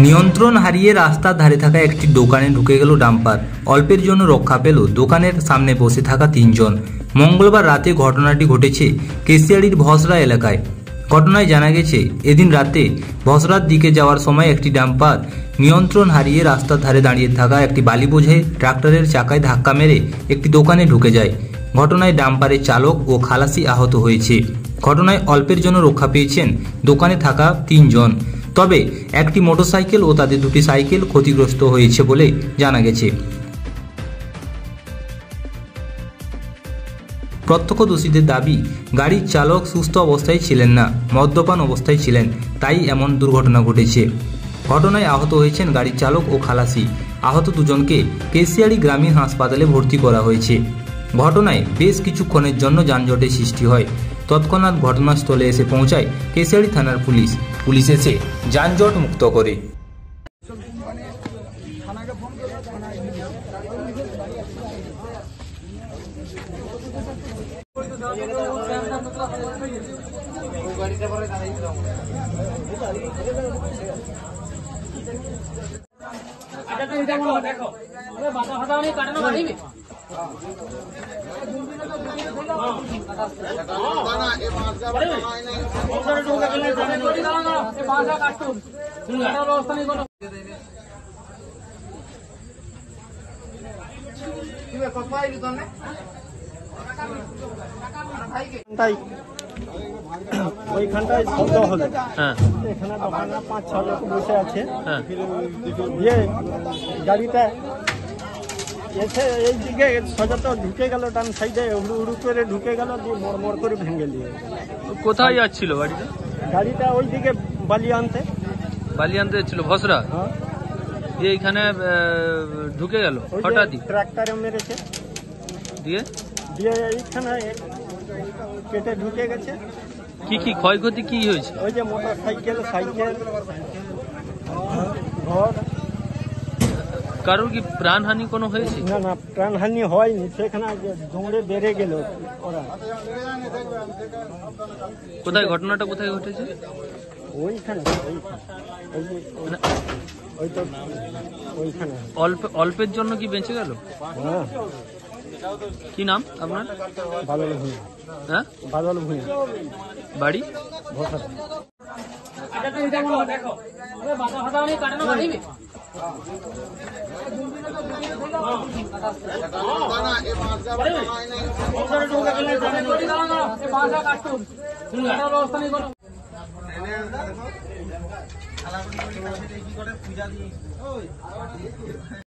নিয়ন্ত্রণ হারিয়ে রাস্তার ধারে থাকা একটি দোকানে ঢুকে গেল ডাম্পার। অল্পের জন্য রক্ষা পেল দোকানের সামনে বসে থাকা তিনজন। মঙ্গলবার রাতে ঘটনাটি ঘটেছে কেশিয়াড়ির ভসরা এলাকায়। ঘটনায় জানা গেছে, এদিন রাতে ভসরার দিকে যাওয়ার সময় একটি ডাম্পার নিয়ন্ত্রণ হারিয়ে রাস্তার ধারে দাঁড়িয়ে থাকা একটি বালি বোঝাই ট্রাক্টরের চাকায় ধাক্কা মেরে একটি দোকানে ঢুকে যায়। ঘটনায় ডাম্পারের চালক ও খালাসি আহত হয়েছে। ঘটনায় অল্পের জন্য রক্ষা পেয়েছেন দোকানে থাকা তিনজন। তবে একটি মোটরসাইকেল ও তাদের দুটি সাইকেল ক্ষতিগ্রস্ত হয়েছে বলে জানা গেছে। প্রত্যক্ষদর্শীদের দাবি, গাড়ির চালক সুস্থ অবস্থায় ছিলেন না, মদ্যপান অবস্থায় ছিলেন, তাই এমন দুর্ঘটনা ঘটেছে। ঘটনায় আহত হয়েছেন গাড়ির চালক ও খালাসি। আহত দুজনকে কেশিয়াড়ি গ্রামীণ হাসপাতালে ভর্তি করা হয়েছে। ঘটনায় বেশ কিছুক্ষণের জন্য যানজটের সৃষ্টি হয়। তৎক্ষণাৎ ঘটনাস্থলে এসে পৌঁছায় কেশিয়াড়ি থানার পুলিশ। পুলিশ এসে যানজট মুক্ত করে। ওইখানটায় শব্দ হলো, এখানে দোকানে 5-6 লোক বসে আছে। দিয়ে গাড়িটা এসে এই দিকে সোজা তো ঢুকে গেল, ডান সাইডে উড়ু করে ঢুকে গেল, দিয়ে মরমর করে ভেঙে দিয়ে। কোথায় যাচ্ছিল গাড়িটা? গাড়িটা ওই দিকে বালি আনতে যাচ্ছিল ভসরা। দিয়ে এখানে ঢুকে গেল হঠাৎ ট্রাক্টরে মেরেছে, দিয়ে এইখানে পেটে ঢুকে গেছে। কি ক্ষয়ক্ষতি কি হয়েছে? ওই যে মোটরসাইকেল, সাইকেল, ঘর। কারোর কি প্রাণহানি কোনো হয়েছে? না, প্রাণহানি হয়নি, সেখানে দৌড়ে বেড়ে গেল ওরা। কোথায় ঘটনাটা কোথায় ঘটেছে? ওইখানে অল্পের জন্য কি বেঁচে গেল? হ্যাঁ। কি নাম আপনার? বাদল ভূঁইয়া। হ্যাঁ, বাদল ভূঁইয়া। বাড়ি ভসরা।